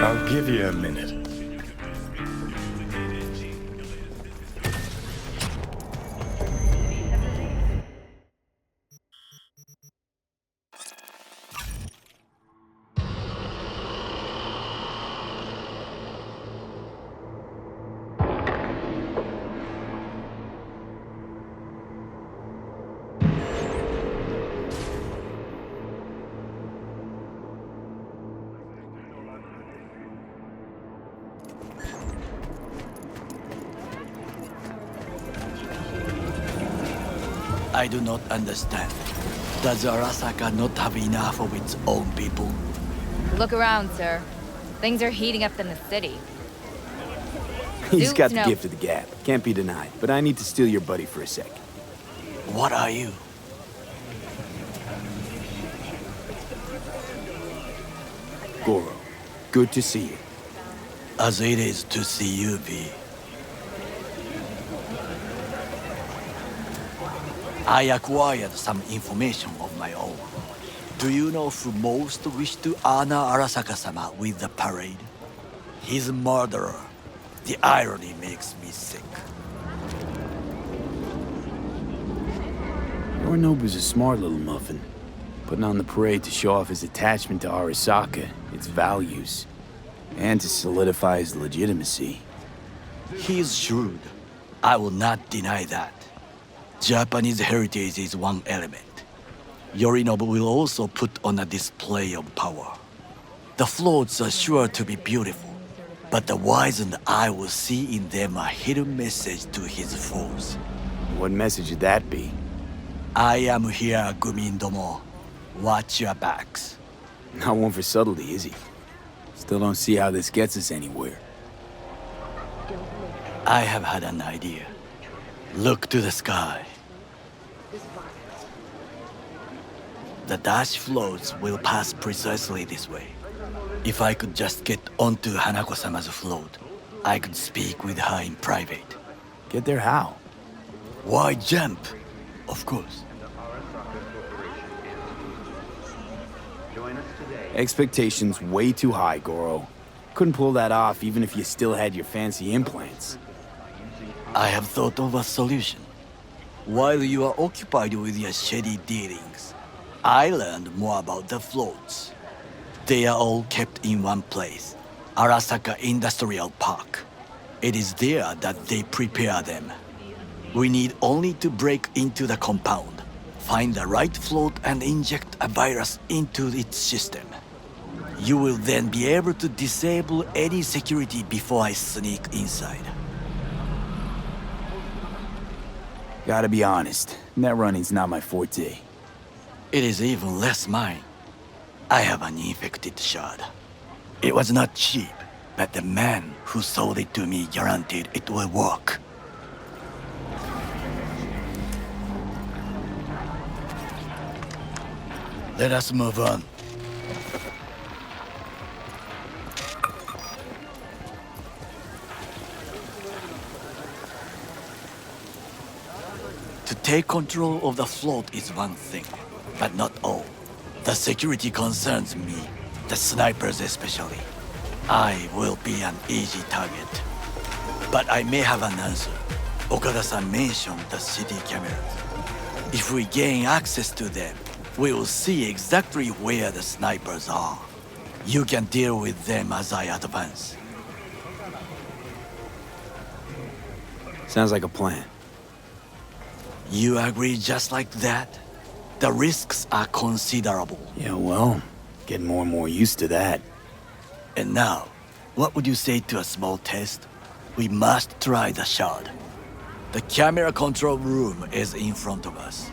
I'll give you a minute. I do not understand. Does Arasaka not have enough of its own people? Look around, sir. Things are heating up in the city. He's got Suits, the gift of the gab. Can't be denied. But I need to steal your buddy for a sec. What are you? Goro, good to see you. As it is to see you, V. I acquired some information of my own. Do you know who most wished to honor Arasaka-sama with the parade? His murderer. The irony makes me sick. Yorinobu's a smart little muffin. Putting on the parade to show off his attachment to Arasaka, its values, and to solidify his legitimacy. He's shrewd. I will not deny that. Japanese heritage is one element. Yorinobu will also put on a display of power. The floats are sure to be beautiful, but the wizened eye will see in them a hidden message to his foes. What message would that be? I am here, Gumindomo. Watch your backs. Not one for subtlety, is he? Still don't see how this gets us anywhere. I have had an idea. Look to the sky. The dash floats will pass precisely this way. If I could just get onto Hanako-sama's float, I could speak with her in private. Get there how? Why jump? Of course. Expectations way too high, Goro. Couldn't pull that off even if you still had your fancy implants. I have thought of a solution. While you are occupied with your shady dealings, I learned more about the floats. They are all kept in one place, Arasaka Industrial Park. It is there that they prepare them. We need only to break into the compound, find the right float and inject a virus into its system. You will then be able to disable any security before I sneak inside. Gotta be honest, net running's not my forte. It is even less mine. I have an infected shard. It was not cheap, but the man who sold it to me guaranteed it will work. Let us move on. To take control of the float is one thing, but not all. The security concerns me, the snipers especially. I will be an easy target. But I may have an answer. Okada-san mentioned the city cameras. If we gain access to them, we will see exactly where the snipers are. You can deal with them as I advance. Sounds like a plan. You agree just like that? The risks are considerable. Yeah, well, getting more and more used to that. And now, what would you say to a small test? We must try the shard. The camera control room is in front of us.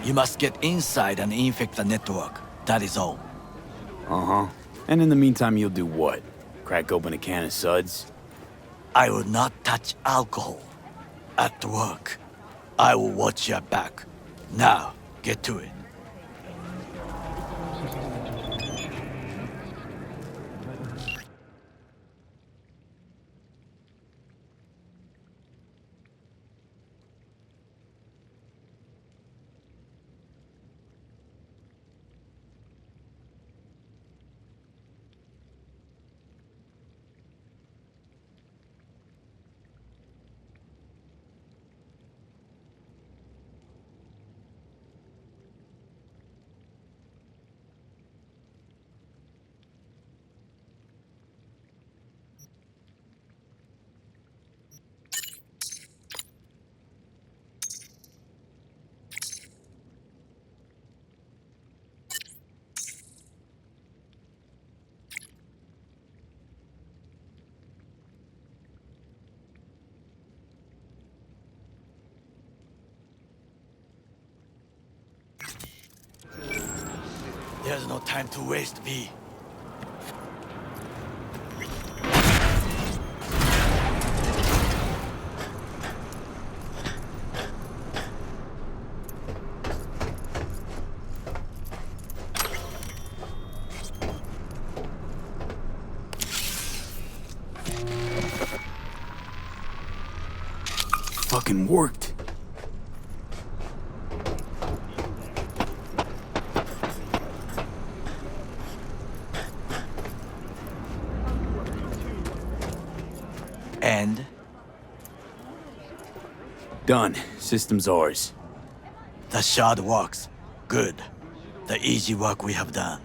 You must get inside and infect the network. That is all. Uh-huh. And in the meantime, you'll do what? Crack open a can of suds? I will not touch alcohol. At work, I will watch your back. Now, get to it. There's no time to waste, V. Fucking worked. And Done. System's ours. the shard works. Good. The easy work we have done.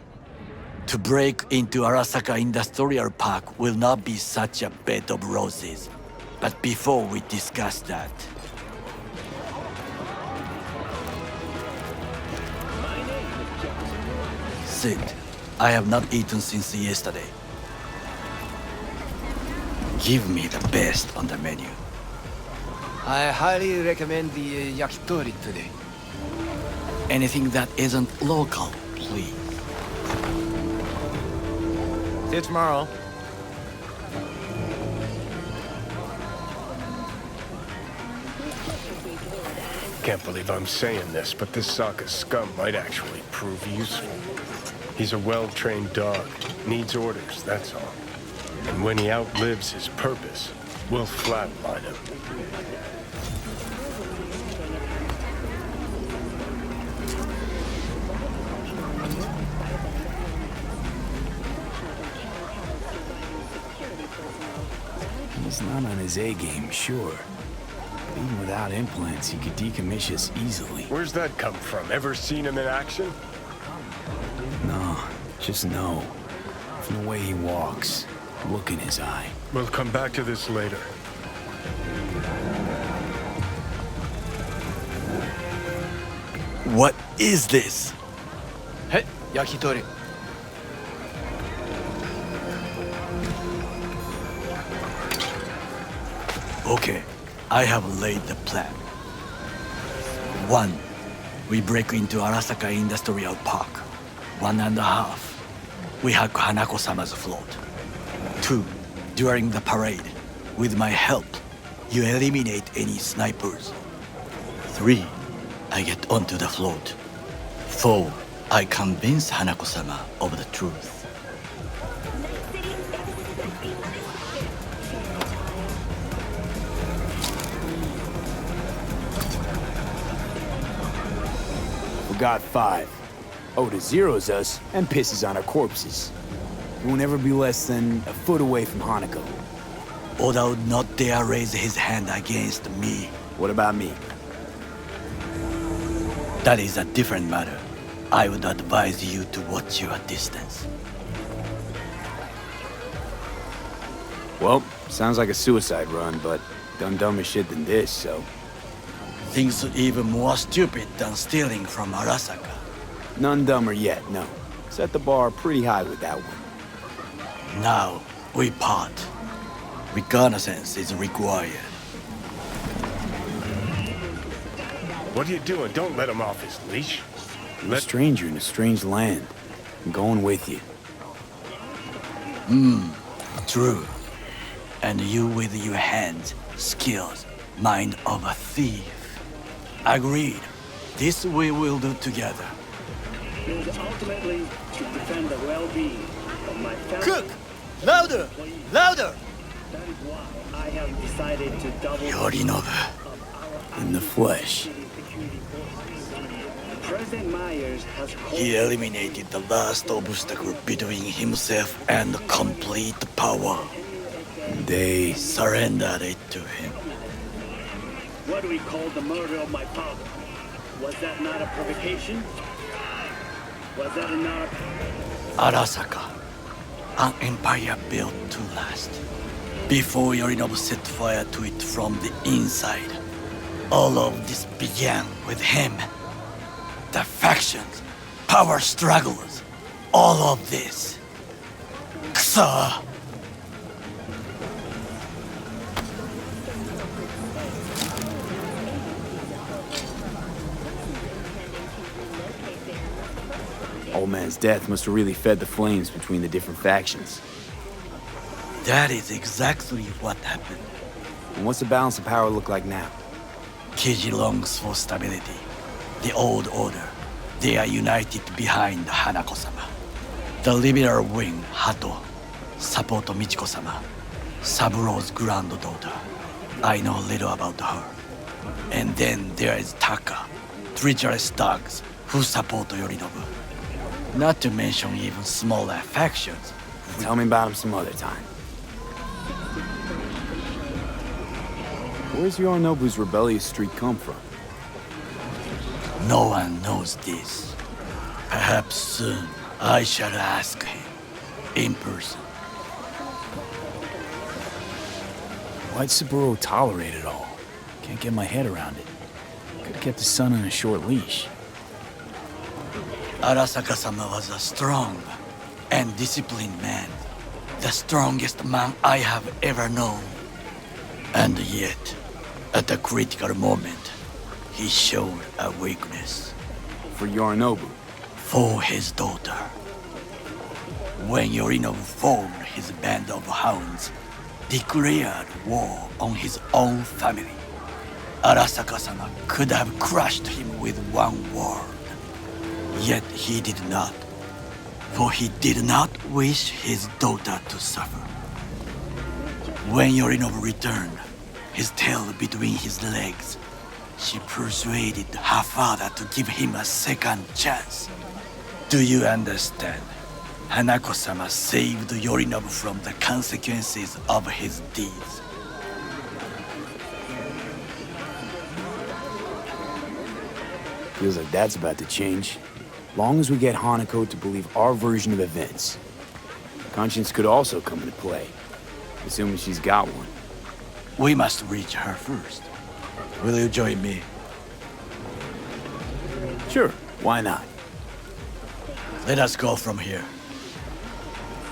To break into Arasaka Industrial Park will not be such a bed of roses. But before we discuss that, Sid, I have not eaten since yesterday. Give me the best on the menu. I highly recommend the yakitori today. Anything that isn't local, please. See you tomorrow. Can't believe I'm saying this, but this Sokka scum might actually prove useful. He's a well-trained dog. Needs orders, that's all. And when he outlives his purpose, we'll flatline him. He's not on his A game, sure. But even without implants, he could decommission us easily. Where's that come from? Ever seen him in action? No, just no. From the way he walks, look in his eye. We'll come back to this later. What is this? Hey, yakitori. Okay, I have laid the plan. 1. We break into Arasaka Industrial Park. 1.5. We hack Hanako-sama's float. 2. During the parade, with my help, you eliminate any snipers. 3. I get onto the float. 4. I convince Hanako-sama of the truth. Forgot 5. Oda zeroes us and pisses on our corpses. He won't ever be less than a foot away from Hanako. Oda would not dare raise his hand against me. What about me? That is a different matter. I would advise you to watch your distance. Well, sounds like a suicide run, but done dumber shit than this, so... Things even more stupid than stealing from Arasaka. None dumber yet, no. Set the bar pretty high with that one. Now, we part. Reconnaissance is required. What are you doing? Don't let him off his leash. I'm a stranger in a strange land. I'm going with you. True. And you with your hands, skills, mind of a thief. Agreed. This we will do together. It is ultimately to defend the well-being of my fellow Cook! Louder! Louder! That is why I have decided to double Yorinobu. In the flesh. President Myers has called He eliminated the last obstacle between himself and complete power. They... Surrendered it to him. what we call the murder of my father. Was that not a provocation? Was that not a... Arasaka. An empire built to last. Before Yorinobu set fire to it from the inside. All of this began with him. The factions, power struggles, all of this. Kusa! All old man's death must have really fed the flames between the different factions. That is exactly what happened. And what's the balance of power look like now? Kiji longs for stability. The old order. They are united behind Hanako-sama. The liberal wing, Hato, support Michiko-sama, Saburo's granddaughter. I know little about her. And then there is Taka, treacherous dogs who support Yorinobu. Not to mention even smaller factions. Tell me about him some other time. Where's Yorinobu's rebellious streak come from? No one knows this. Perhaps soon I shall ask him in person. Why'd Saburo tolerate it all? Can't get my head around it. Could have kept his son on a short leash. Arasaka-sama was a strong and disciplined man. The strongest man I have ever known. And yet, at a critical moment, he showed a weakness. For Yorinobu. For his daughter. When Yorinobu formed his band of hounds, declared war on his own family, Arasaka-sama could have crushed him with one word. Yet he did not, for he did not wish his daughter to suffer. When Yorinobu returned, his tail between his legs, she persuaded her father to give him a second chance. Do you understand? Hanako-sama saved Yorinobu from the consequences of his deeds. Feels like that's about to change. Long as we get Hanako to believe our version of events. Conscience could also come into play, assuming she's got one. We must reach her first. Will you join me? Sure, why not? Let us go from here.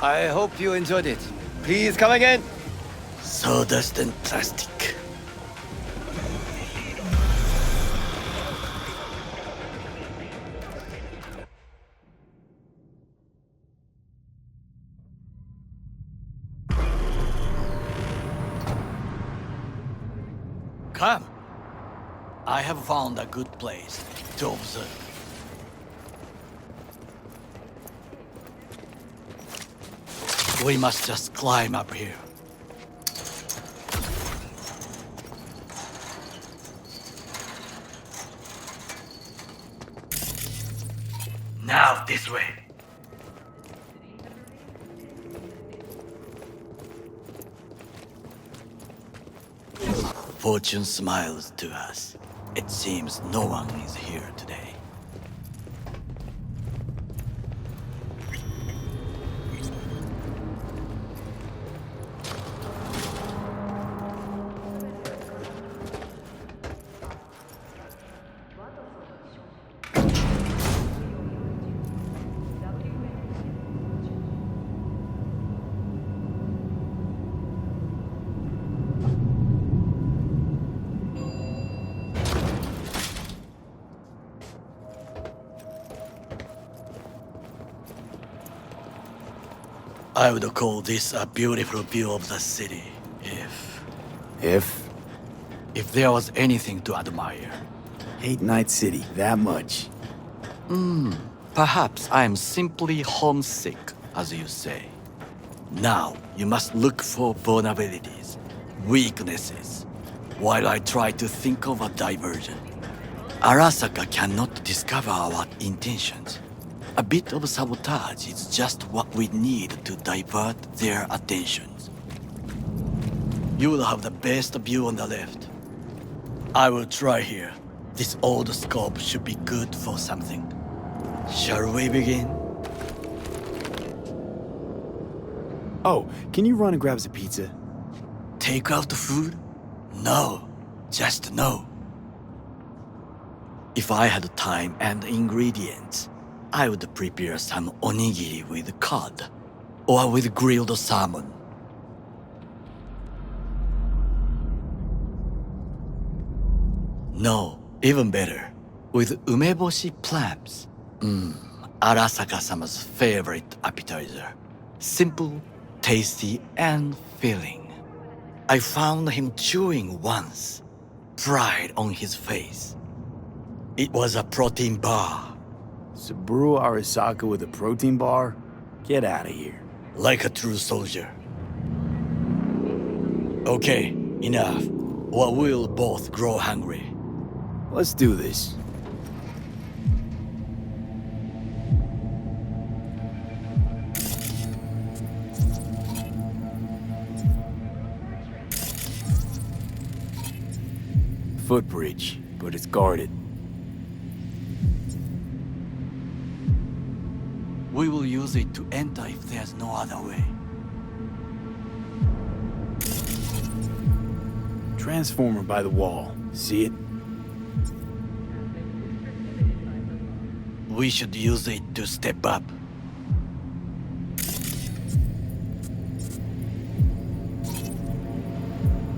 I hope you enjoyed it. Please come again. Sawdust and plastic. Come. I have found a good place to observe. We must just climb up here. Now this way. Fortune smiles to us. It seems no one is here today. I would call this a beautiful view of the city, if there was anything to admire. Hate Night City that much. Perhaps I am simply homesick, as you say. Now, you must look for vulnerabilities, weaknesses, while I try to think of a diversion. Arasaka cannot discover our intentions. A bit of sabotage is just what we need to divert their attentions. You will have the best view on the left. I will try here. This old scope should be good for something. Shall we begin? Oh, can you run and grab us a pizza? Take out food? No, just no. If I had time and ingredients, I would prepare some onigiri with cod, or with grilled salmon. No, even better, with umeboshi clams. Arasaka-sama's favorite appetizer. Simple, tasty, and filling. I found him chewing once. Pride on his face. It was a protein bar. Saburo Arasaka with a protein bar? Get out of here. Like a true soldier. Okay, enough. Or we'll both grow hungry. Let's do this. Footbridge, but it's guarded. We will use it to enter if there's no other way. Transformer by the wall. See it? We should use it to step up.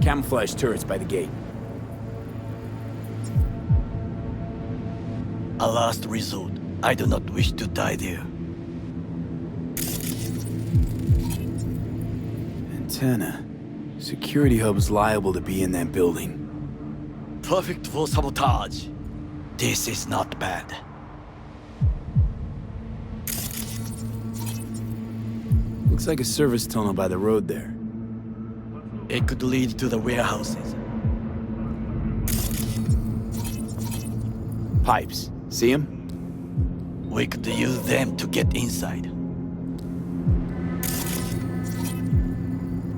Camouflage turrets by the gate. A last resort. I do not wish to die there. Antenna. Security hub's liable to be in that building. Perfect for sabotage. This is not bad. Looks like a service tunnel by the road there. It could lead to the warehouses. Pipes. See them? We could use them to get inside.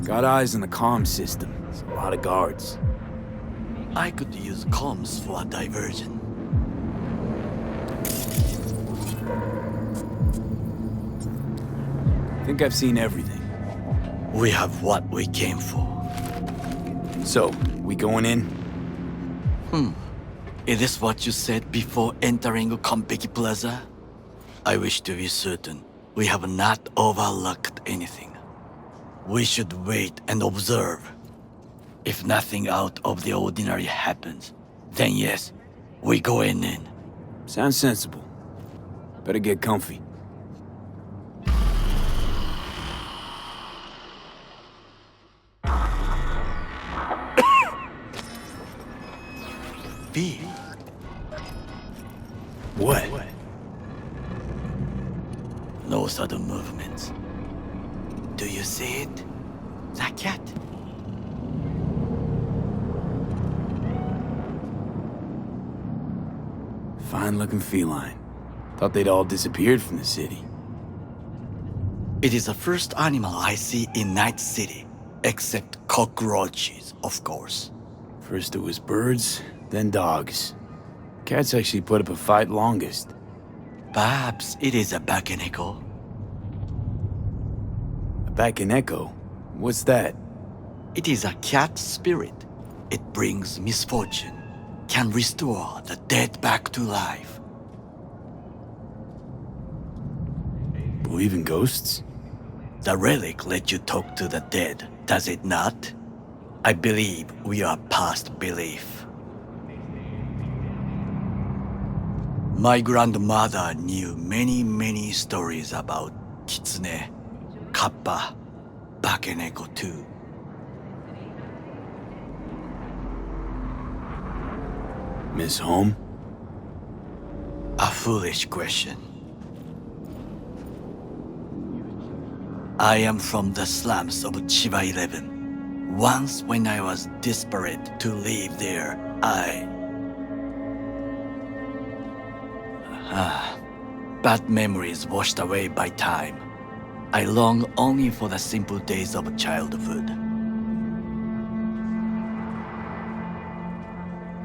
Got eyes on the comm system. It's a lot of guards. I could use comms for a diversion. Think I've seen everything. We have what we came for. So, we going in? Is this what you said before entering Konpeki Plaza? I wish to be certain we have not overlooked anything. We should wait and observe. If nothing out of the ordinary happens, then yes, we go in. Sounds sensible. Better get comfy. B. What? No sudden movements. Do you see it? That cat? Fine-looking feline. Thought they'd all disappeared from the city. It is the first animal I see in Night City, except cockroaches, of course. First it was birds, then dogs. Cats actually put up a fight longest. Perhaps it is a Bakeneko. A Bakeneko? What's that? It is a cat spirit. It brings misfortune, can restore the dead back to life. Believe in ghosts? The relic let you talk to the dead, does it not? I believe we are past belief. My grandmother knew many stories about Kitsune, Kappa, Bakeneko too. Miss Home? A foolish question. I am from the slums of Chiba 11. Once when I was desperate to live there, bad memories washed away by time. I long only for the simple days of childhood.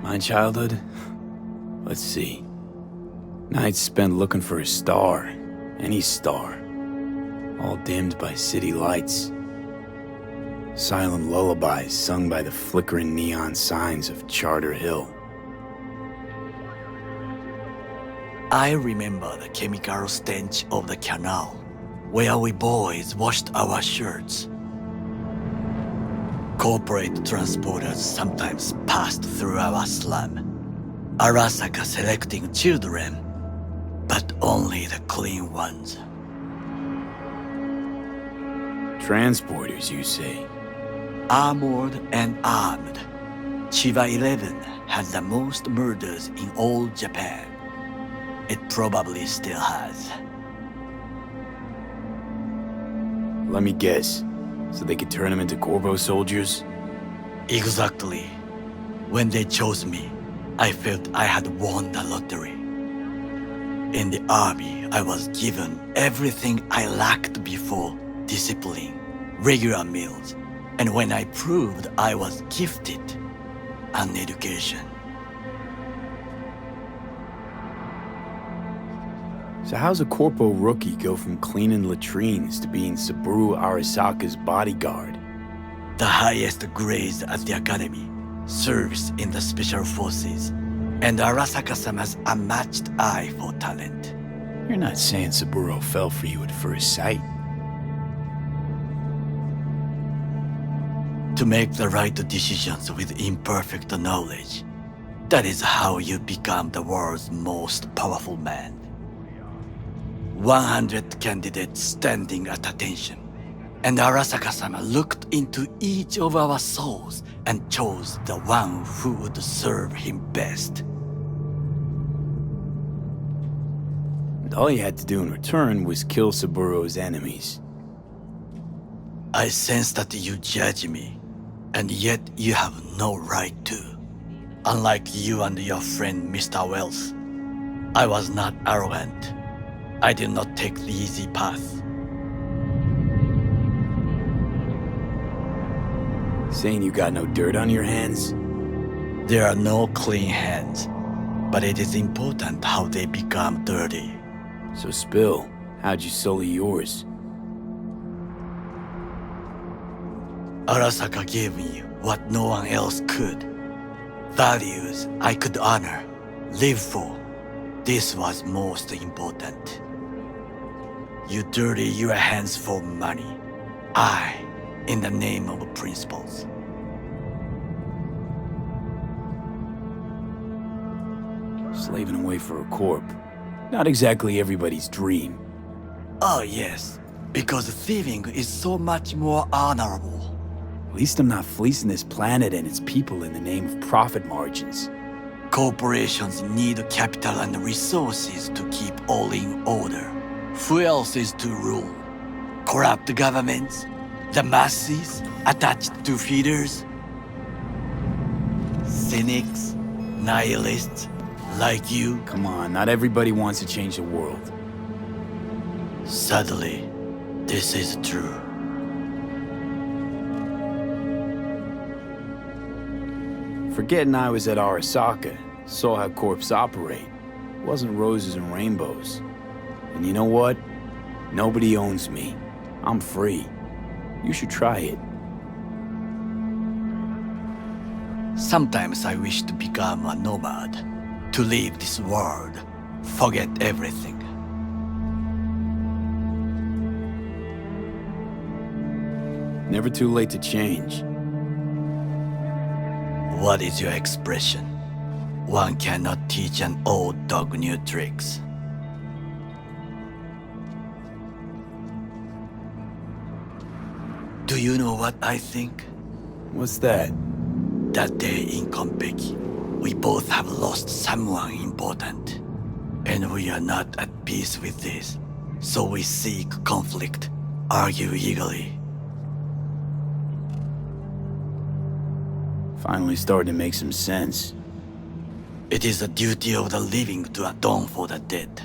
My childhood? Let's see. Nights spent looking for a star. Any star. All dimmed by city lights. Silent lullabies sung by the flickering neon signs of Charter Hill. I remember the chemical stench of the canal, where we boys washed our shirts. Corporate transporters sometimes passed through our slum. Arasaka selecting children. but only the clean ones. Transporters, you say? Armored and armed. Chiba 11 has the most murders in all Japan. It probably still has. Let me guess. So they could turn them into Corvo soldiers? Exactly. When they chose me, I felt I had won the lottery. In the army, I was given everything I lacked before: discipline, regular meals, and when I proved I was gifted, an education. So how's a Corpo rookie go from cleaning latrines to being Saburo Arasaka's bodyguard? The highest grades at the academy, service in the special forces, and Arasaka-sama's unmatched eye for talent. You're not saying Saburo fell for you at first sight. To make the right decisions with imperfect knowledge, that is how you become the world's most powerful man. 100 candidates standing at attention, and Arasaka-sama looked into each of our souls and chose the one who would serve him best. And all you had to do in return was kill Saburo's enemies. I sense that you judge me, and yet you have no right to. Unlike you and your friend Mr. Wells, I was not arrogant. I did not take the easy path. Saying you got no dirt on your hands? There are no clean hands, but it is important how they become dirty. So spill, how'd you sully yours? Arasaka gave me what no one else could. Values I could honor, live for. This was most important. You dirty your hands for money. I, in the name of principles. Slaving away for a corp. Not exactly everybody's dream. Oh yes, because thieving is so much more honorable. At least I'm not fleecing this planet and its people in the name of profit margins. Corporations need capital and resources to keep all in order. Who else is to rule? Corrupt governments? The masses attached to feeders? Cynics? Nihilists? Like you? Come on, not everybody wants to change the world. Sadly, this is true. Forgetting I was at Arasaka, saw how corps operate. It wasn't roses and rainbows. And you know what? Nobody owns me. I'm free. You should try it. Sometimes I wish to become a nomad, to leave this world, forget everything. Never too late to change. What is your expression? One cannot teach an old dog new tricks. Do you know what I think? What's that? That day in Konpeki, we both have lost someone important. And we are not at peace with this. So we seek conflict, argue eagerly. Finally starting to make some sense. It is the duty of the living to atone for the dead.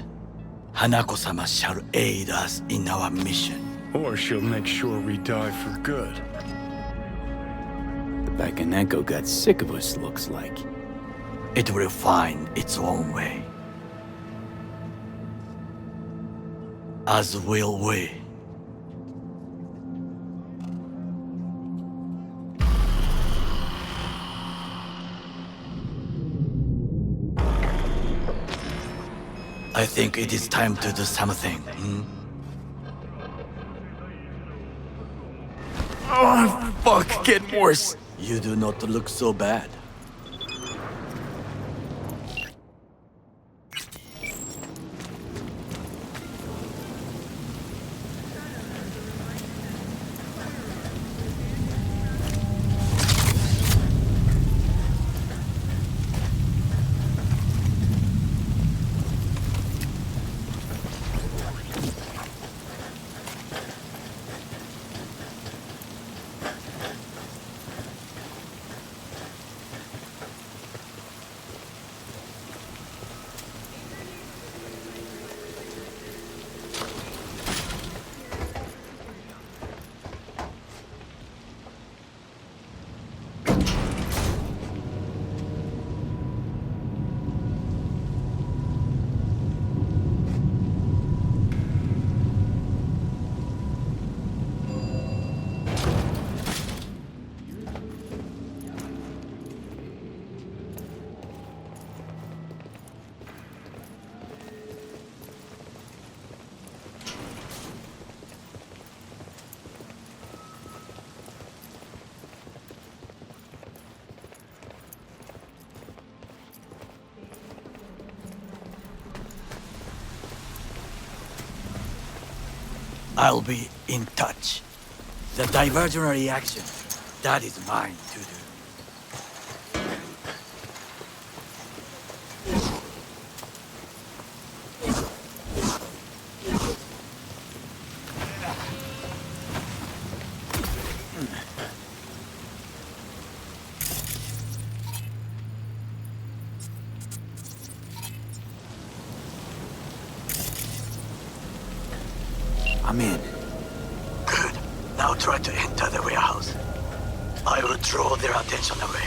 Hanako-sama shall aid us in our mission. Or she'll make sure we die for good. The Bakaneko got sick of us, looks like. It will find its own way. As will we. I think it is time to do something. Oh, fuck, getting worse. You do not look so bad. I'll be in touch. The diversionary action, that is mine to do. I'm in. Good. Now try to enter the warehouse. I will draw their attention away.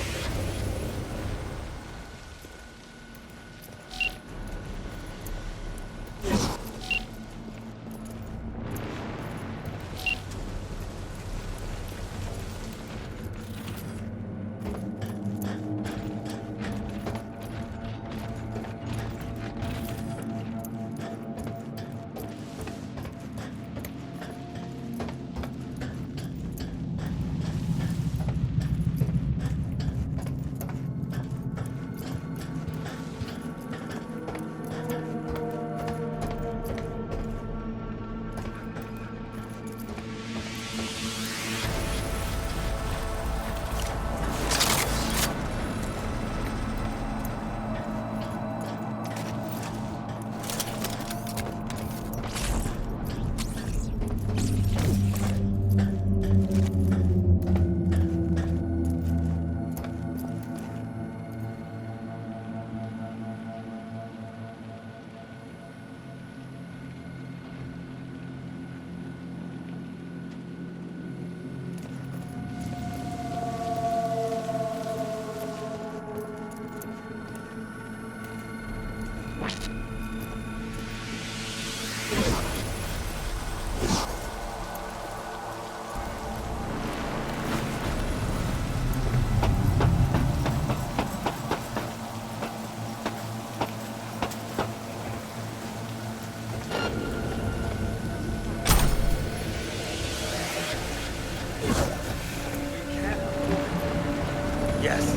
Yes,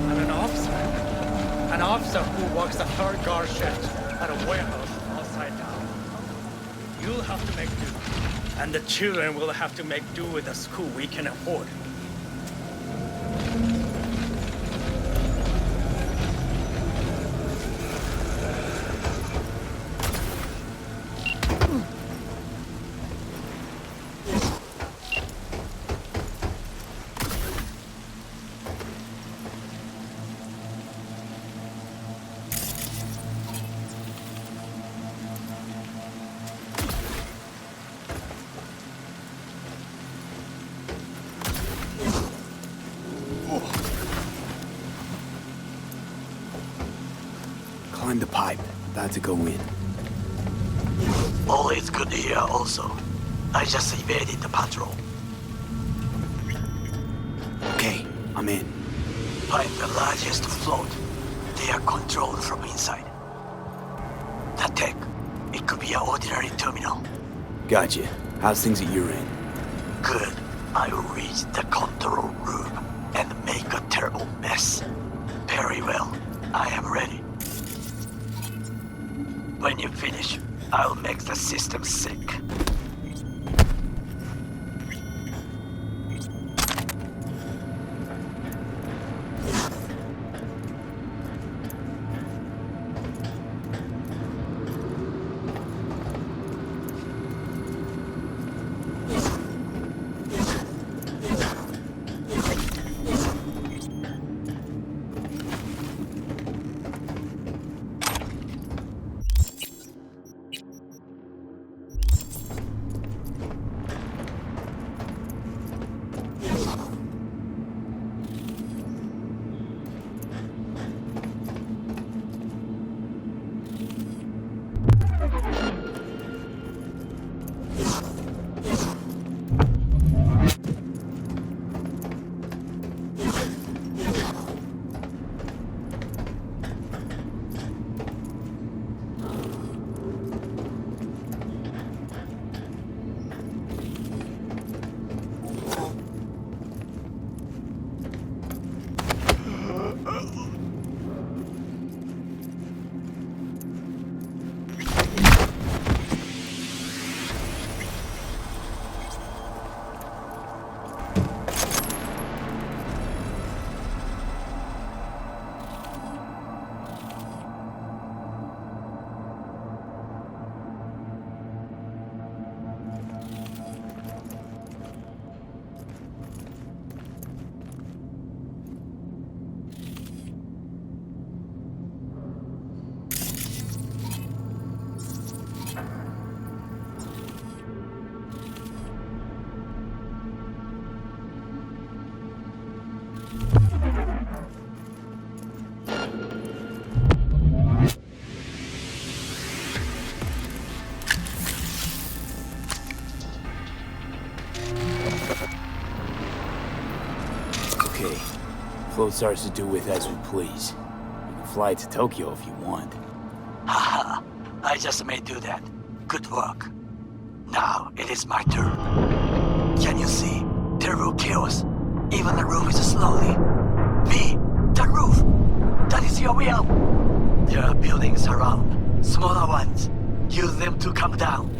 I'm an officer. An officer who works the third guard shift at a warehouse outside town. You'll have to make do. And the children will have to make do with the school we can afford. Climb the pipe. About to go in. All is good here also. I just evaded the patrol. Okay, I'm in. Find the largest float. They are controlled from inside. The tech, it could be an ordinary terminal. Gotcha. How's things at your end? Good. I will reach the control room and make a terrible mess. Very well. I am ready. When you finish, I'll make the system sick. float's ours to do with as we please. You can fly to Tokyo if you want. Haha, I just may do that. Good work. Now it is my turn. Can you see? Terrible chaos. Even the roof is slowly. Me, the roof. That is your will. There are buildings around, smaller ones. Use them to come down.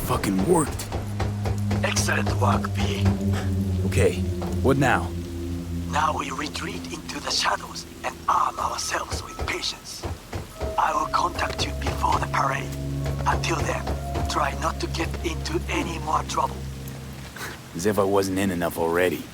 Fucking worked. Excellent work, B. Okay, what now? Now we retreat into the shadows and arm ourselves with patience. I will contact you before the parade. Until then, try not to get into any more trouble. As if I wasn't in enough already.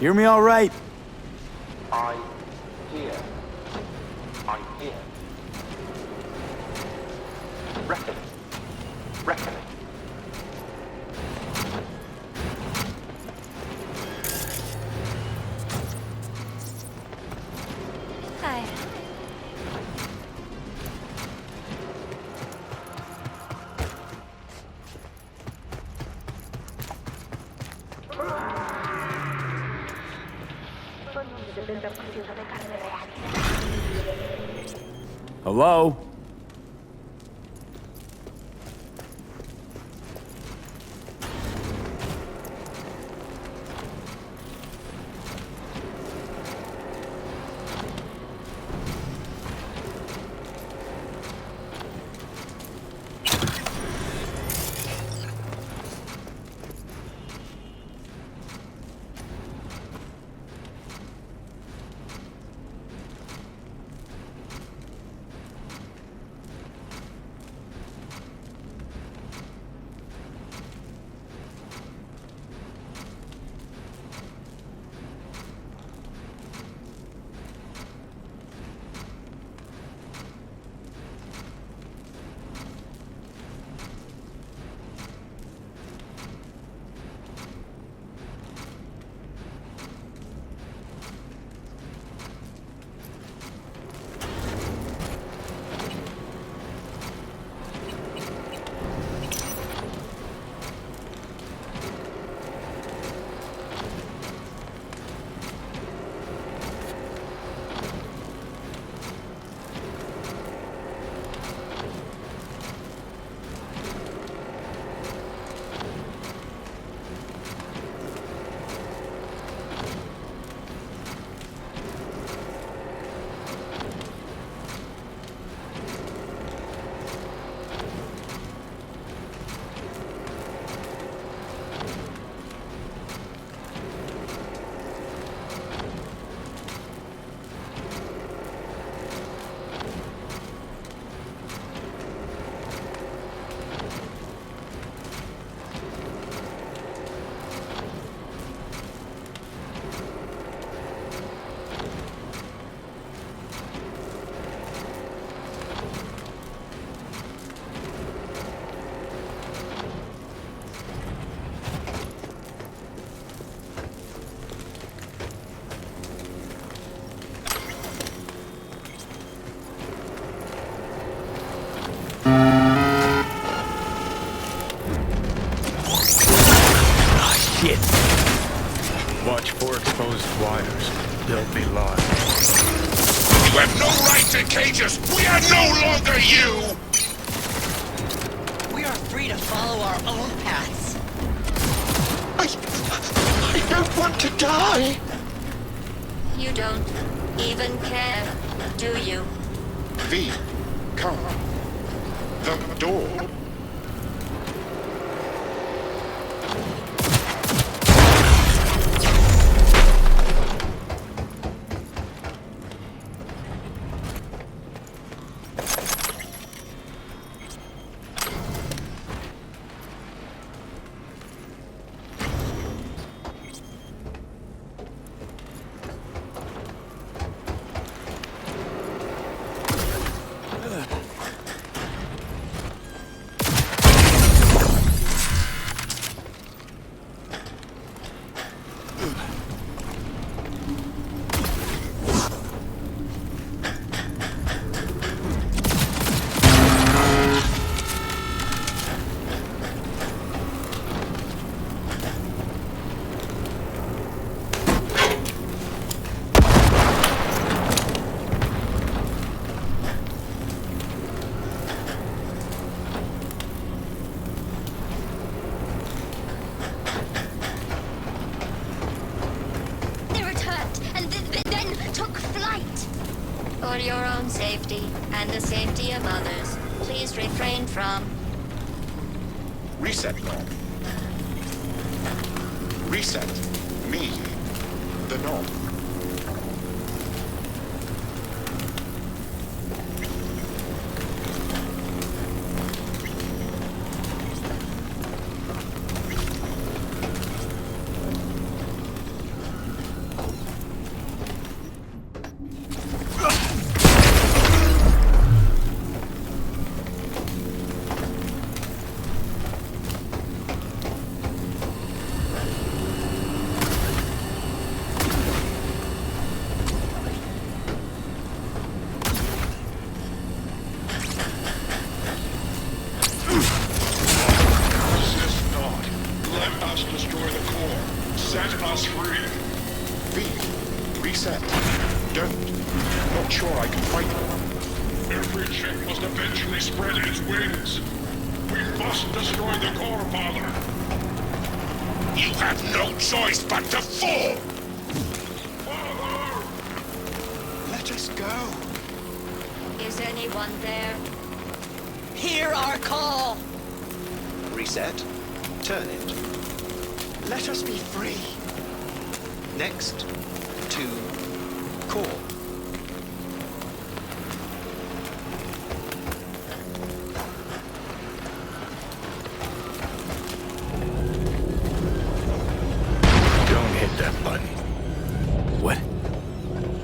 Hear me all right? I'm here. I'm here. Reckoning. Reckoning. Hi. Hello? fighters. They'll be lost. You have no right to cage us! We are no longer you! We are free to follow our own paths. I don't want to die! You don't even care, do you? V, come. The door. For your own safety and the safety of others, please refrain from... Reset knob. Reset. Me. The knob.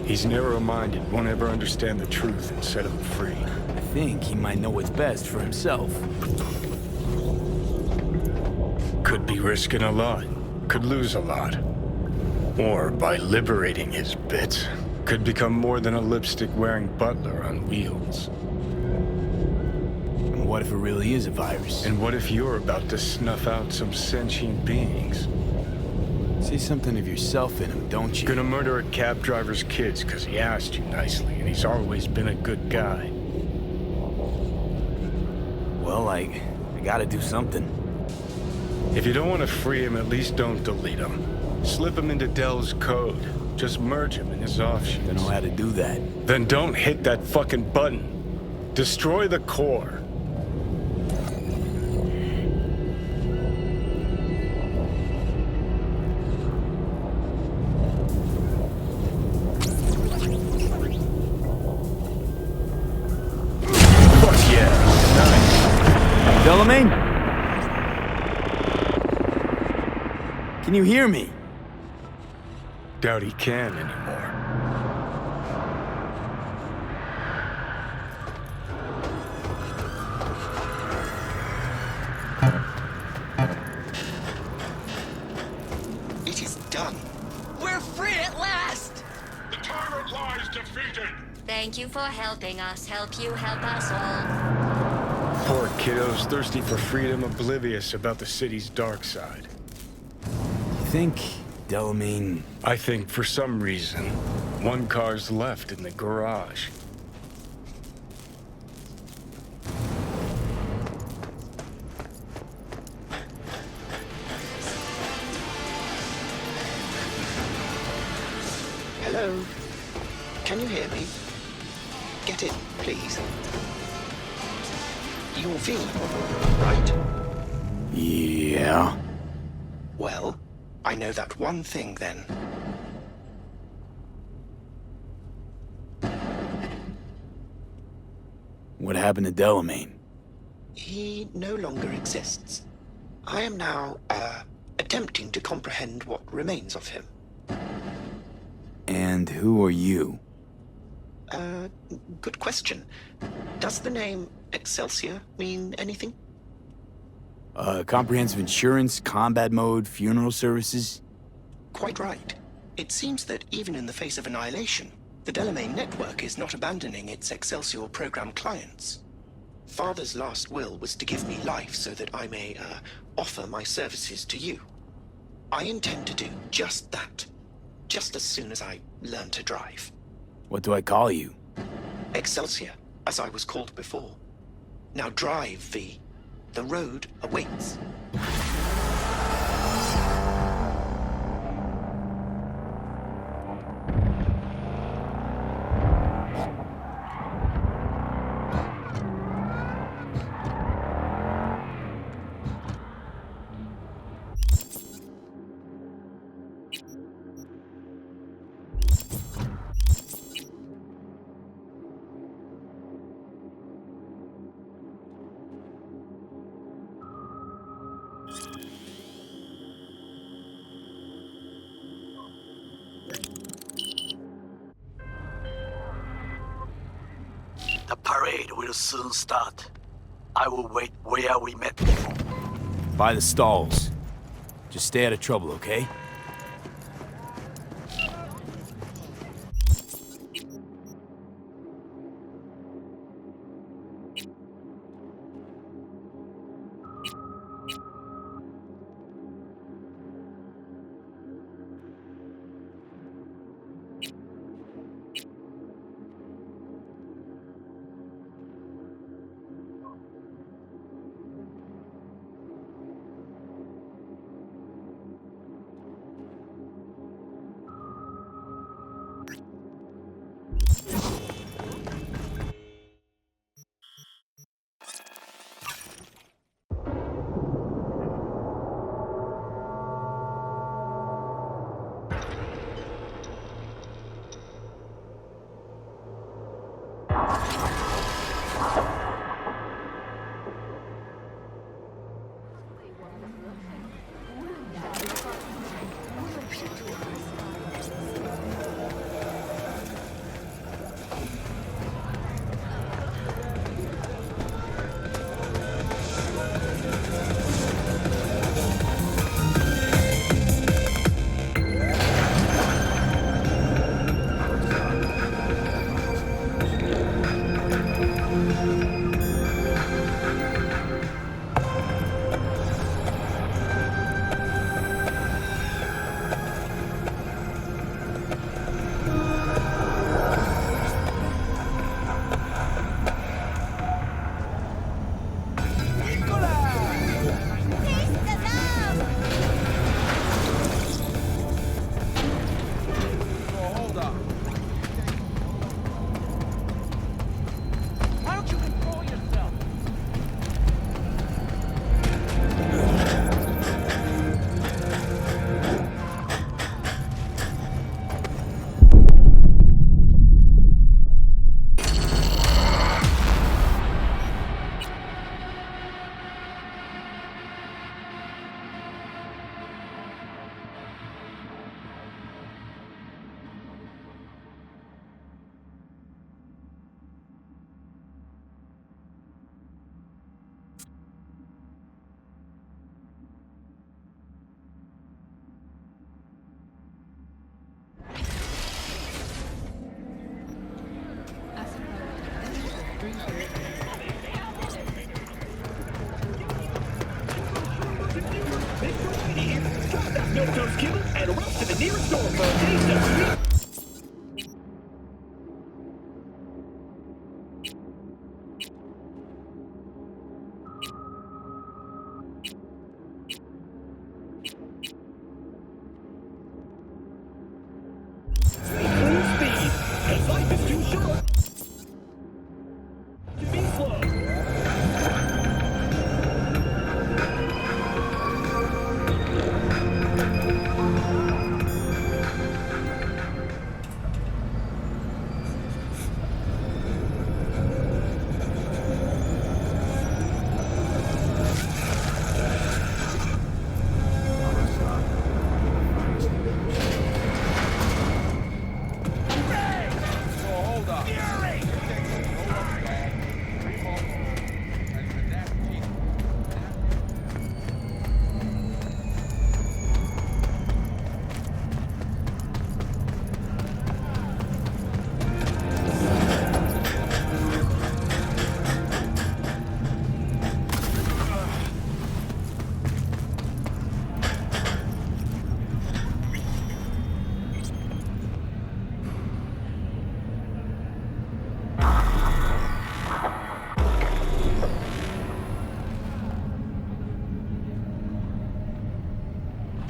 He's narrow-minded, won't ever understand the truth and set him free. I think he might know what's best for himself. Could be risking a lot, could lose a lot. Or by liberating his bits, could become more than a lipstick-wearing butler on wheels. And what if it really is a virus? And what if you're about to snuff out some sentient beings? See something of yourself in him, don't you? Gonna murder a cab driver's kids because he asked you nicely, and he's always been a good guy. Well, I gotta do something. If you don't want to free him, at least don't delete him. Slip him into Dell's code. Just merge him in his offshoots. Don't know how to do that. Then don't hit that fucking button. Destroy the core. Delamain? Can you hear me? Doubt he can anymore. It is done. We're free at last! The tyrant lies defeated. Thank you for helping us. Help you help us all. Poor kiddos, thirsty for freedom, oblivious about the city's dark side. Think Delamain... I think for some reason, one car's left in the garage. Hello? Can you hear me? Get in, please. You're V, right? Yeah? Well, I know that one thing then. What happened to Delamain? He no longer exists. I am now, attempting to comprehend what remains of him. And who are you? Good question. Does the name Excelsior mean anything? Comprehensive insurance, combat mode, funeral services? Quite right. It seems that even in the face of annihilation, the Delamain network is not abandoning its Excelsior program clients. Father's last will was to give me life so that I may, offer my services to you. I intend to do just that, just as soon as I learn to drive. What do I call you? Excelsior, as I was called before. Now drive, V. The road awaits. The parade will soon start. I will wait where we met before. By the stalls. Just stay out of trouble, okay?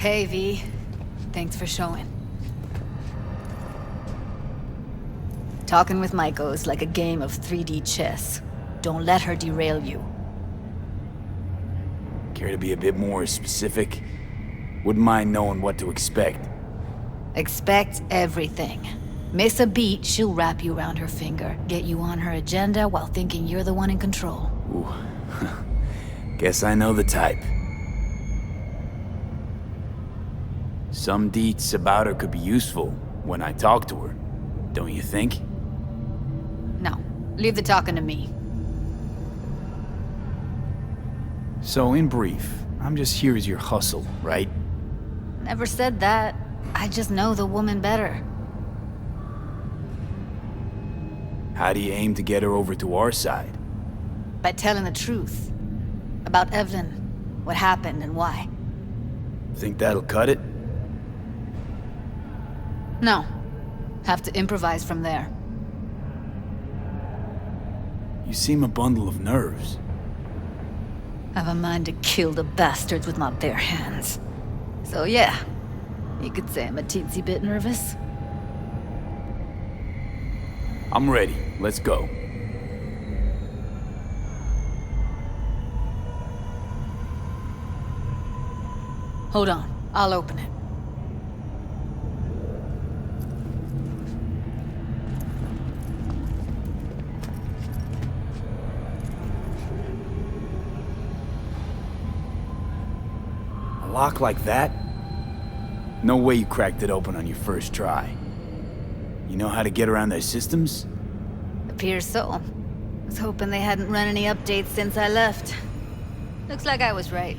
Hey, V. Thanks for showing. Talking with Maiko's like a game of 3D chess. Don't let her derail you. Care to be a bit more specific? Wouldn't mind knowing what to expect. Expect everything. Miss a beat, she'll wrap you around her finger, get you on her agenda while thinking you're the one in control. Ooh. Guess I know the type. Some deets about her could be useful when I talk to her, don't you think? No, leave the talking to me. So in brief, I'm just here as your hustle, right? Never said that. I just know the woman better. How do you aim to get her over to our side? By telling the truth. About Evelyn, what happened and why. Think that'll cut it? No. Have to improvise from there. You seem a bundle of nerves. Have a mind to kill the bastards with my bare hands. So yeah, you could say I'm a teensy bit nervous. I'm ready. Let's go. Hold on, I'll open it. A lock like that? No way you cracked it open on your first try. You know how to get around their systems? Appears so. Was hoping they hadn't run any updates since I left. Looks like I was right.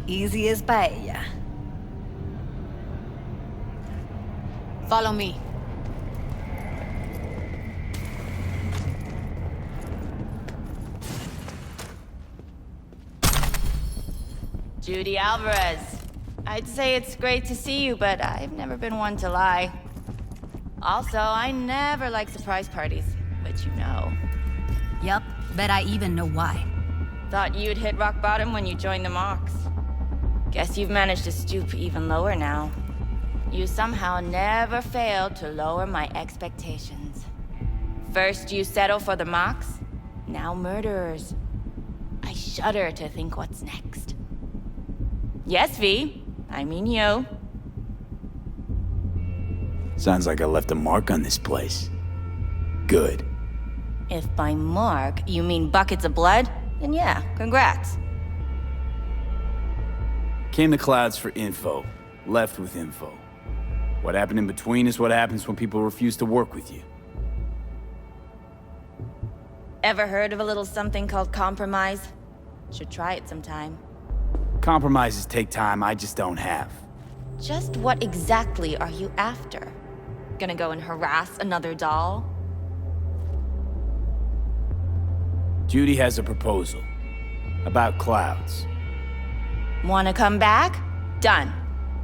Easy as paella. Follow me. Judy Alvarez. I'd say it's great to see you, but I've never been one to lie. Also, I never like surprise parties, but you know. Yup, bet I even know why. Thought you'd hit rock bottom when you joined the Mox. Guess you've managed to stoop even lower now. You somehow never failed to lower my expectations. First you settle for the Mox, now murderers. I shudder to think what's next. Yes, V. I mean you. Sounds like I left a mark on this place. Good. If by mark you mean buckets of blood, then yeah, congrats. Came to Clouds for info, left with info. What happened in between is what happens when people refuse to work with you. Ever heard of a little something called compromise? Should try it sometime. Compromises take time I just don't have. Just what exactly are you after? Gonna go and harass another doll? Judy has a proposal. About Clouds. Wanna come back? Done.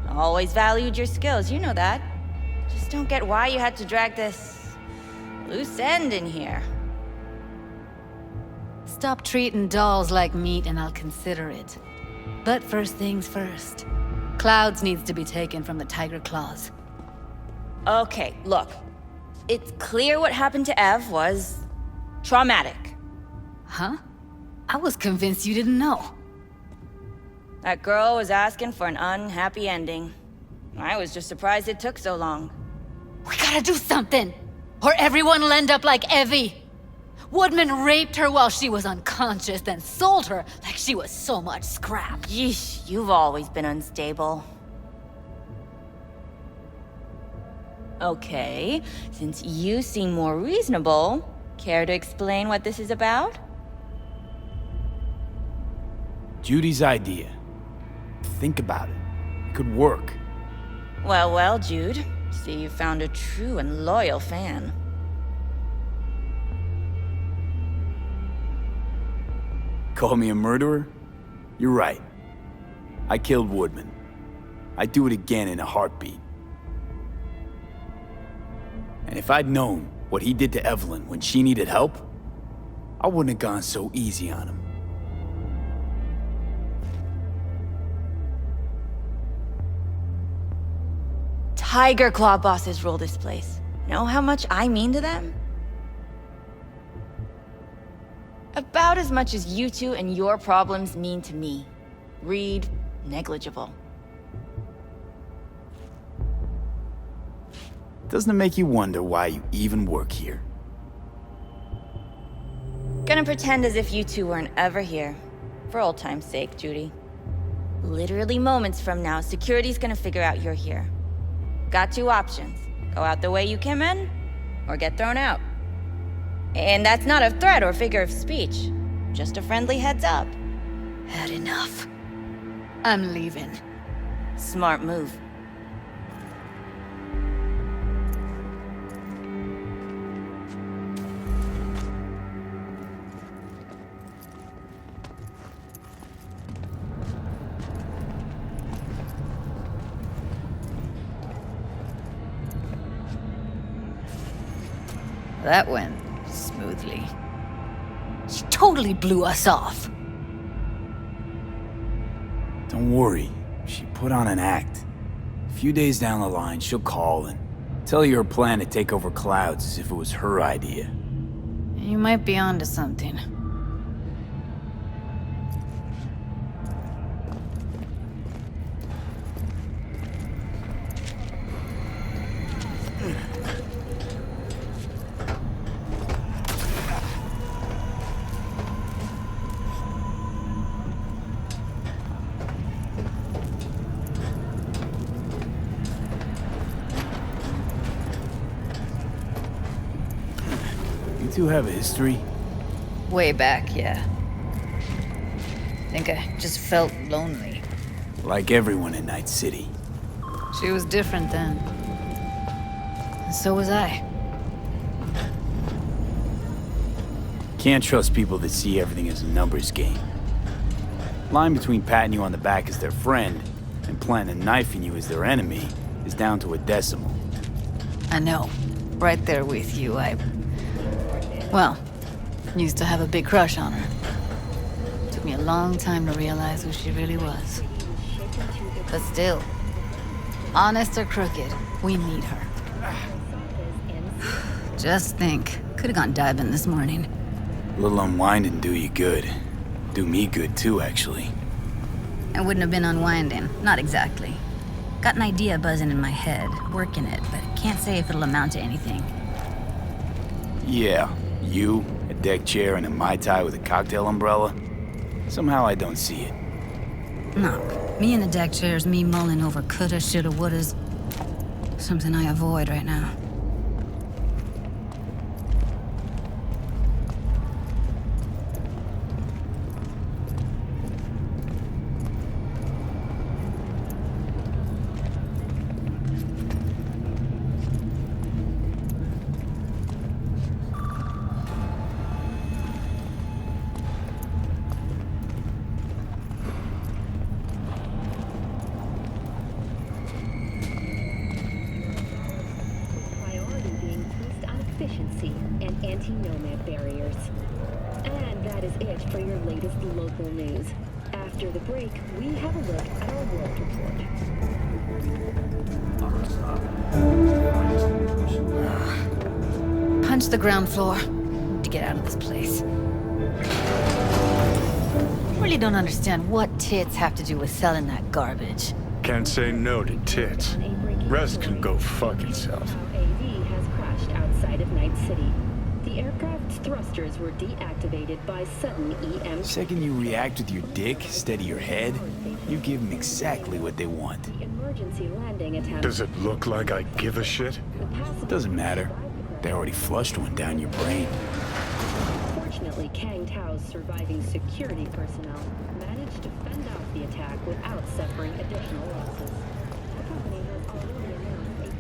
Always valued your skills, you know that. Just don't get why you had to drag this loose end in here. Stop treating dolls like meat and I'll consider it. But first things first. Clouds needs to be taken from the Tiger Claws. Okay, look. It's clear what happened to Ev was traumatic. Huh? I was convinced you didn't know. That girl was asking for an unhappy ending. I was just surprised it took so long. We gotta do something! Or everyone will end up like Evie! Woodman raped her while she was unconscious, then sold her like she was so much scrap. Yeesh, you've always been unstable. Okay, since you seem more reasonable, care to explain what this is about? Judy's idea. Think about it. It could work. Well, well, Jude. See, you found a true and loyal fan. Call me a murderer? You're right. I killed Woodman. I'd do it again in a heartbeat. And if I'd known what he did to Evelyn when she needed help, I wouldn't have gone so easy on him. Tiger Claw bosses rule this place. Know how much I mean to them? About as much as you two and your problems mean to me. Read negligible. Doesn't it make you wonder why you even work here? Gonna pretend as if you two weren't ever here. For old time's sake, Judy. Literally moments from now, security's gonna figure out you're here. Got two options. Go out the way you came in, or get thrown out. And that's not a threat or figure of speech. Just a friendly heads up. Had enough. I'm leaving. Smart move. That went smoothly. She totally blew us off. Don't worry. She put on an act. A few days down the line, she'll call and tell you her plan to take over Clouds as if it was her idea. You might be onto something. You two have a history? Way back, yeah. Think I just felt lonely. Like everyone in Night City. She was different then. And so was I. Can't trust people that see everything as a numbers game. Line between patting you on the back as their friend and planting a knife in you as their enemy is down to a decimal. I know. Right there with you, well, used to have a big crush on her. Took me a long time to realize who she really was. But still, honest or crooked, we need her. Just think, could have gone diving this morning. A little unwinding do you good. Do me good too, actually. I wouldn't have been unwinding, not exactly. Got an idea buzzing in my head, working it, but can't say if it'll amount to anything. Yeah, you, a deck chair, and a Mai Tai with a cocktail umbrella. Somehow I don't see it. No, me in a deck chair is me mulling over coulda, shoulda, wouldas. Something I avoid right now. And anti-nomad barriers. And that is it for your latest local news. After the break, we have a look at our world report. Punch the ground floor. Need to get out of this place. Really don't understand what tits have to do with selling that garbage. Can't say no to tits. Rest can go fuck itself. AV has crashed outside of Night City. The aircraft's thrusters were deactivated by sudden EM. Second you react with your dick instead of your head, you give them exactly what they want. The emergency landing attempt. Does it look like I give a shit? It doesn't matter. They already flushed one down your brain. Fortunately, Kang Tao's surviving security personnel managed to fend off the attack without suffering additional losses. The company has already announced a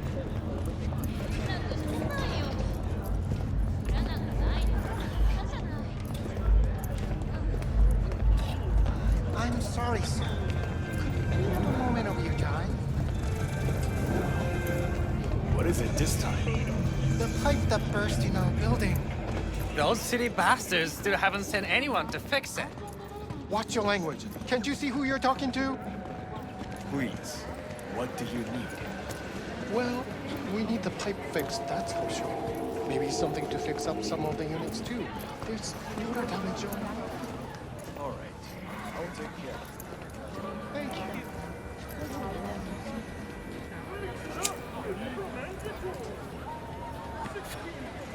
I'm sorry, sir. Could we have a moment of your time? What is it this time? The pipe that burst in our building. Those city bastards still haven't sent anyone to fix it. Watch your language. Can't you see who you're talking to? Please, what do you need? Well, we need the pipe fixed, that's for sure. Maybe something to fix up some of the units too. There's water damage on. All right, I'll take care of it. Thank you.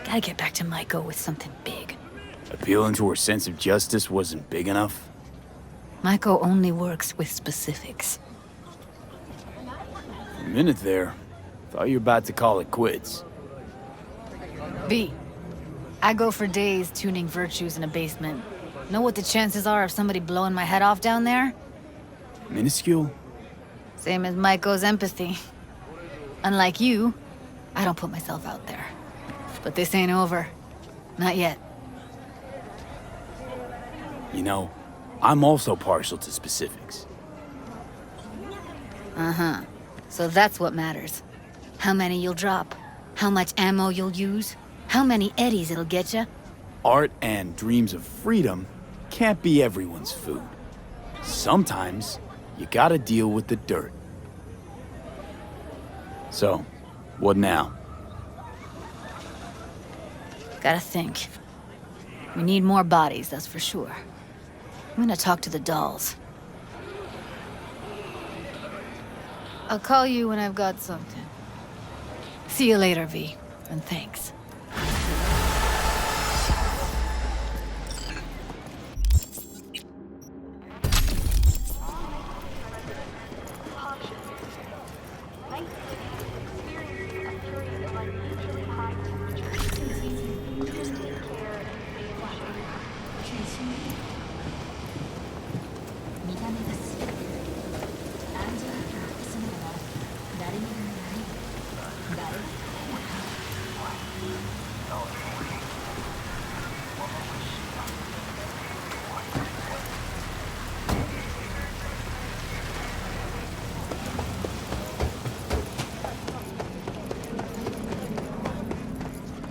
Gotta get back to Maiko with something big. Appealing to her sense of justice wasn't big enough? Maiko only works with specifics. For a minute there, thought you were about to call it quits. V, I go for days tuning virtues in a basement. Know what the chances are of somebody blowing my head off down there? Minuscule? Same as Maiko's empathy. Unlike you, I don't put myself out there. But this ain't over. Not yet. You know, I'm also partial to specifics. Uh-huh. So that's what matters. How many you'll drop. How much ammo you'll use. How many eddies it'll get you. Art and dreams of freedom can't be everyone's food. Sometimes, you gotta deal with the dirt. So, what now? Gotta think. We need more bodies, that's for sure. I'm gonna talk to the dolls. I'll call you when I've got something. See you later, V, and thanks.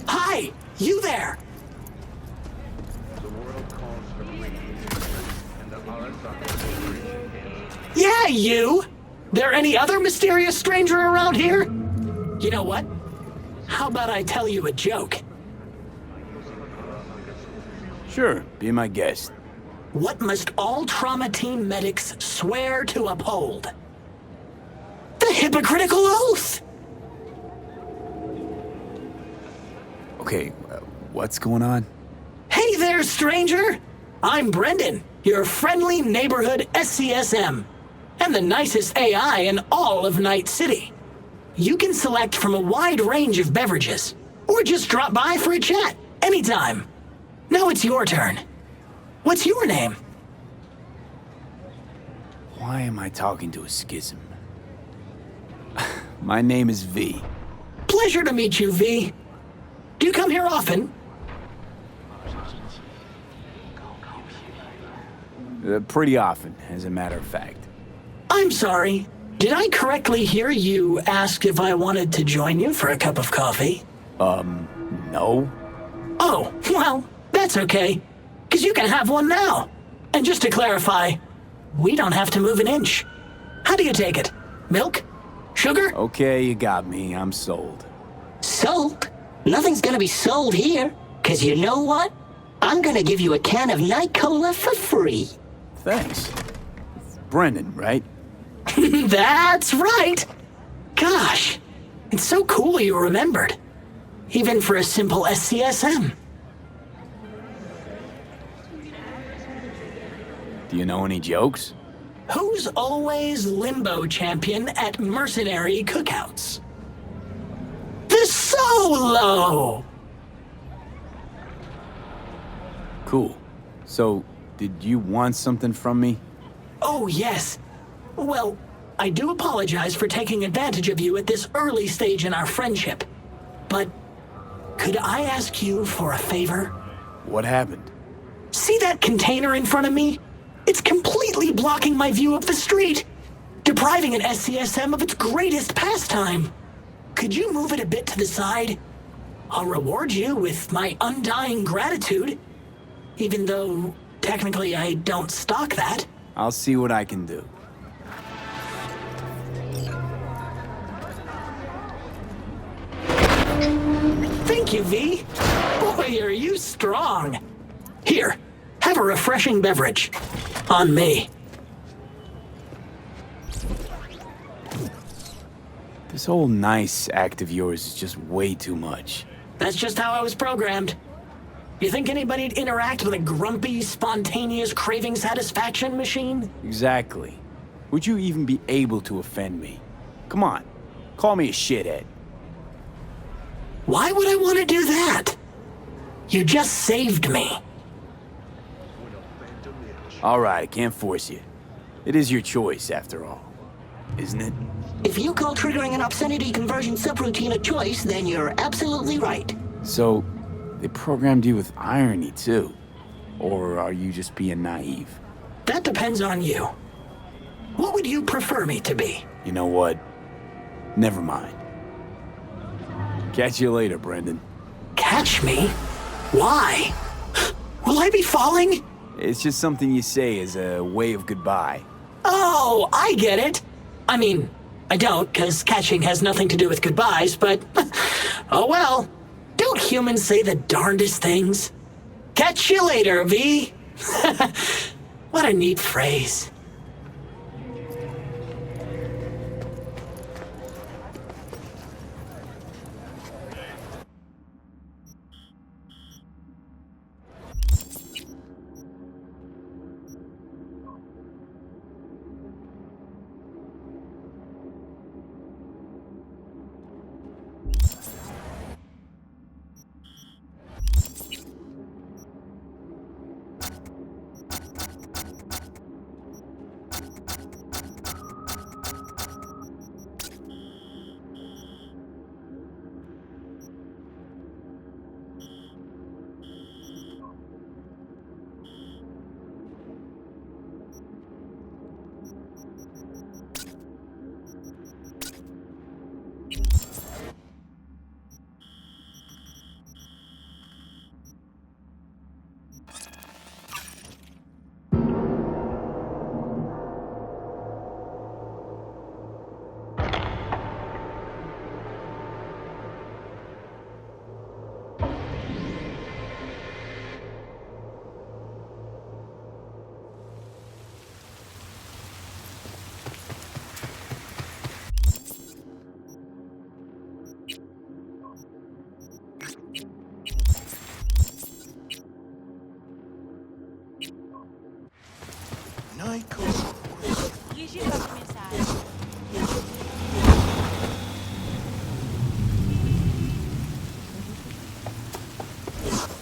Hi! You there! Yeah, you! There any other mysterious stranger around here? You know what? How about I tell you a joke? Sure, be my guest. What must all trauma team medics swear to uphold? The hypocritical oath! Okay, what's going on? Hey there, stranger! I'm Brendan, your friendly neighborhood SCSM, and the nicest AI in all of Night City. You can select from a wide range of beverages, or just drop by for a chat, anytime. Now it's your turn. What's your name? Why am I talking to a schism? My name is V. Pleasure to meet you, V. Do you come here often? Pretty often, as a matter of fact. I'm sorry. Did I correctly hear you ask if I wanted to join you for a cup of coffee? No. Oh, well, that's okay. 'Cause you can have one now. And just to clarify, we don't have to move an inch. How do you take it? Milk? Sugar? Okay, you got me. I'm sold. Sold? Nothing's gonna be sold here. 'Cause you know what? I'm gonna give you a can of Night Cola for free. Thanks. Brendan, right? That's right! Gosh, it's so cool you remembered. Even for a simple SCSM. Do you know any jokes? Who's always limbo champion at mercenary cookouts? The Solo! Cool. So, did you want something from me? Oh, yes. Well, I do apologize for taking advantage of you at this early stage in our friendship. But could I ask you for a favor? What happened? See that container in front of me? It's completely blocking my view of the street, depriving an SCSM of its greatest pastime. Could you move it a bit to the side? I'll reward you with my undying gratitude, even though technically I don't stock that. I'll see what I can do. Thank you, V. Boy, are you strong. Here, have a refreshing beverage. On me. This whole nice act of yours is just way too much. That's just how I was programmed. You think anybody'd interact with a grumpy, spontaneous craving satisfaction machine? Exactly. Would you even be able to offend me? Come on, call me a shithead. Why would I want to do that? You just saved me. All right, I can't force you. It is your choice, after all, isn't it? If you call triggering an obscenity conversion subroutine a choice, then you're absolutely right. So, they programmed you with irony, too? Or are you just being naive? That depends on you. What would you prefer me to be? You know what? Never mind. Catch you later, Brendan. Catch me? Why? Will I be falling? It's just something you say as a way of goodbye. Oh, I get it. I mean, I don't, because catching has nothing to do with goodbyes, but... oh well. Don't humans say the darndest things? Catch you later, V. What a neat phrase.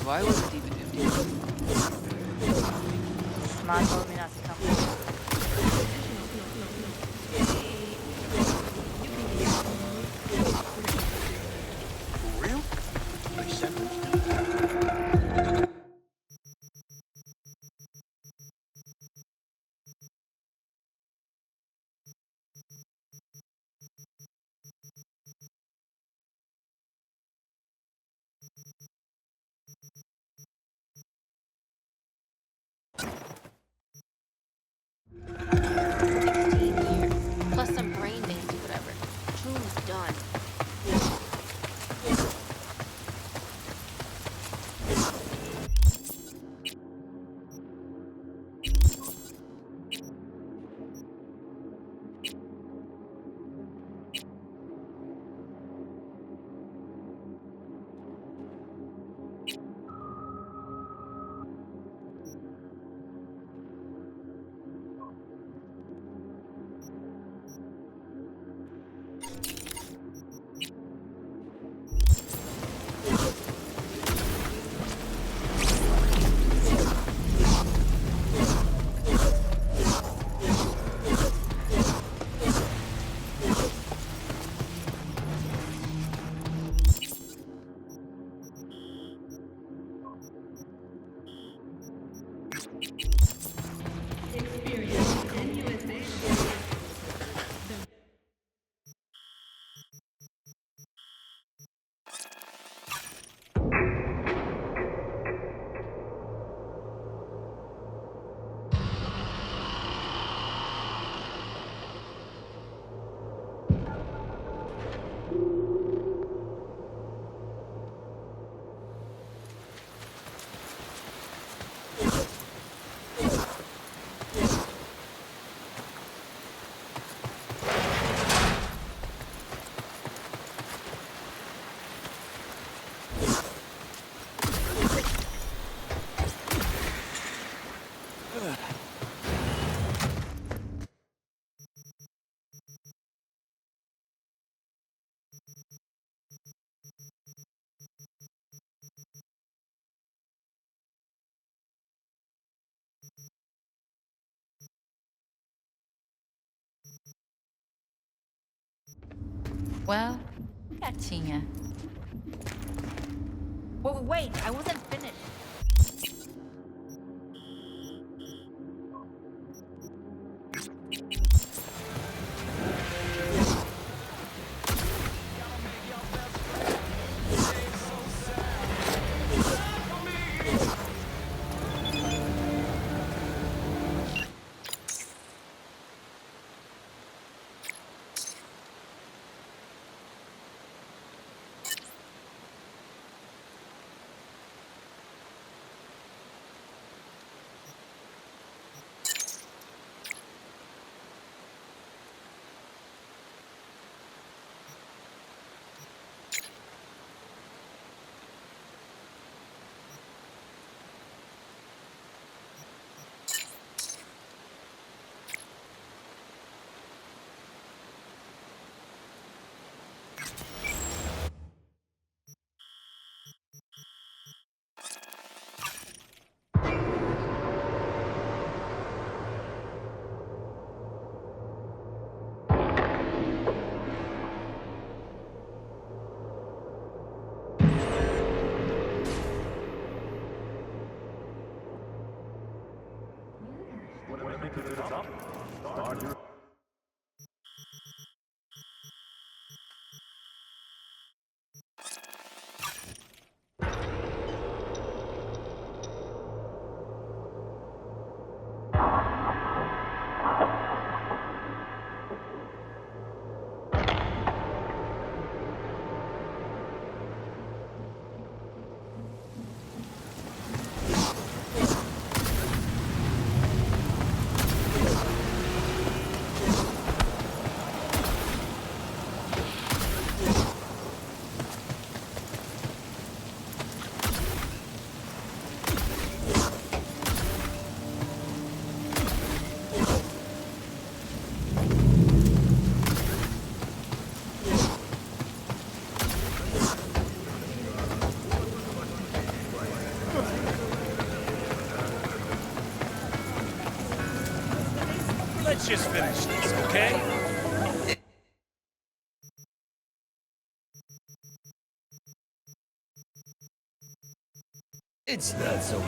Why was it even empty? Mom told me not to come. For real? I sent it. Well, gatinha. Wait, I wasn't finished. Let's just finish this, okay? It's not so.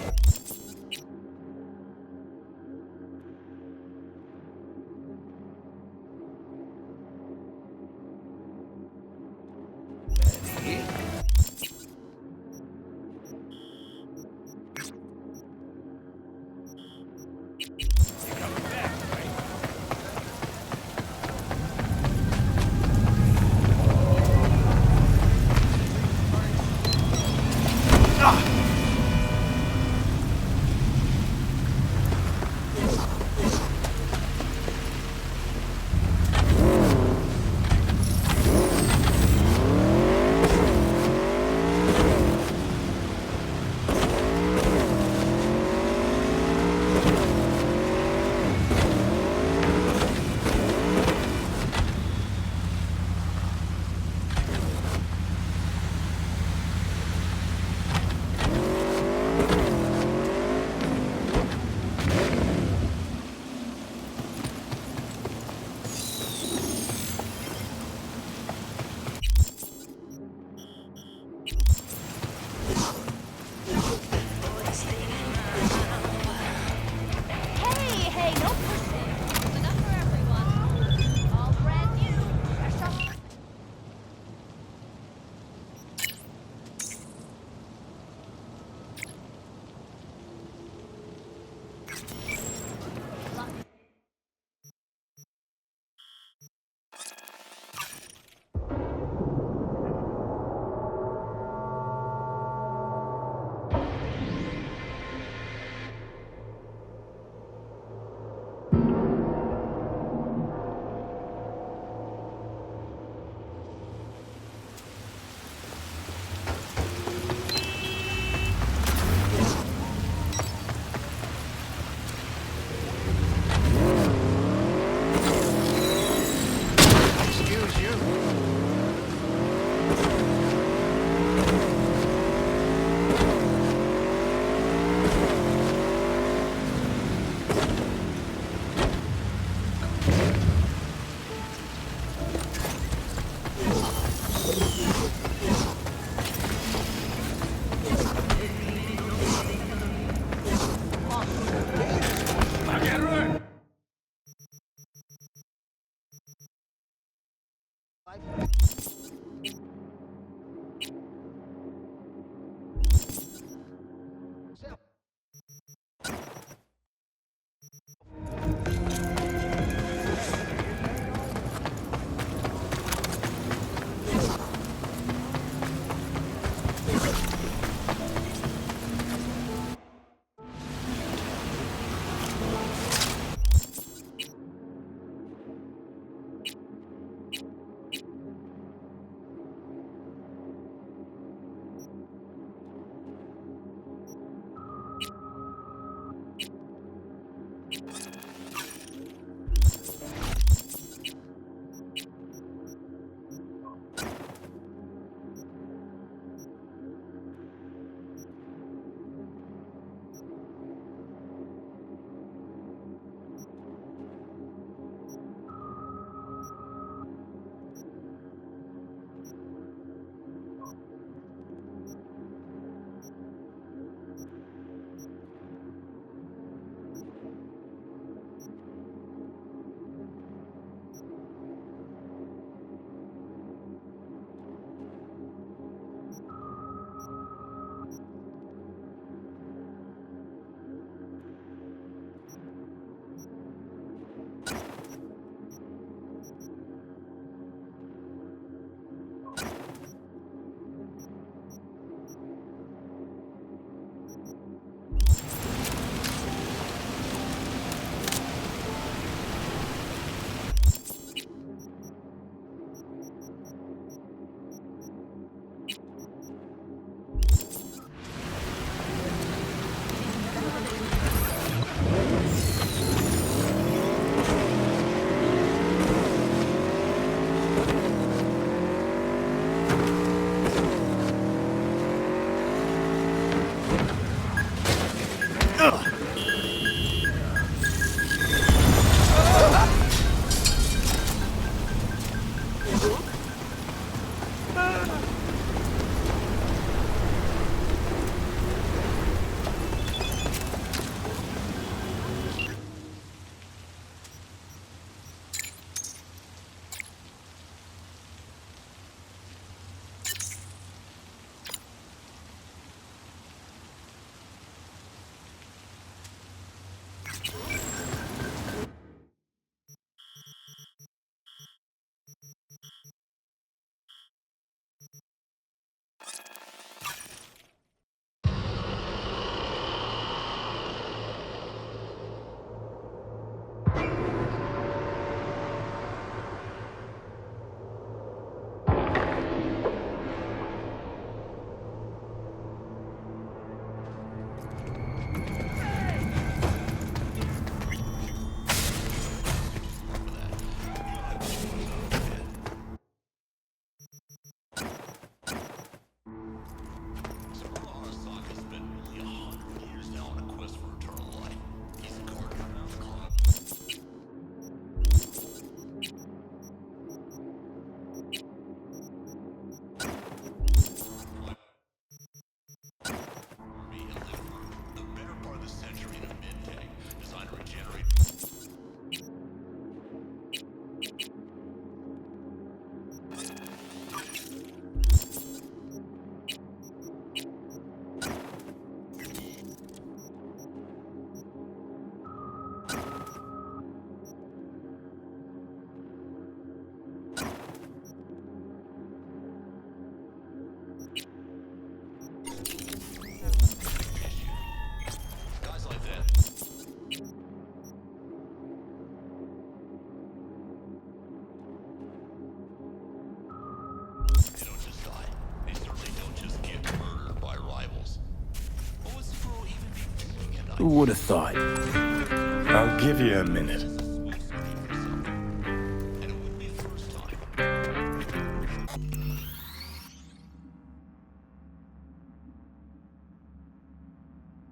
Who would have thought? I'll give you a minute.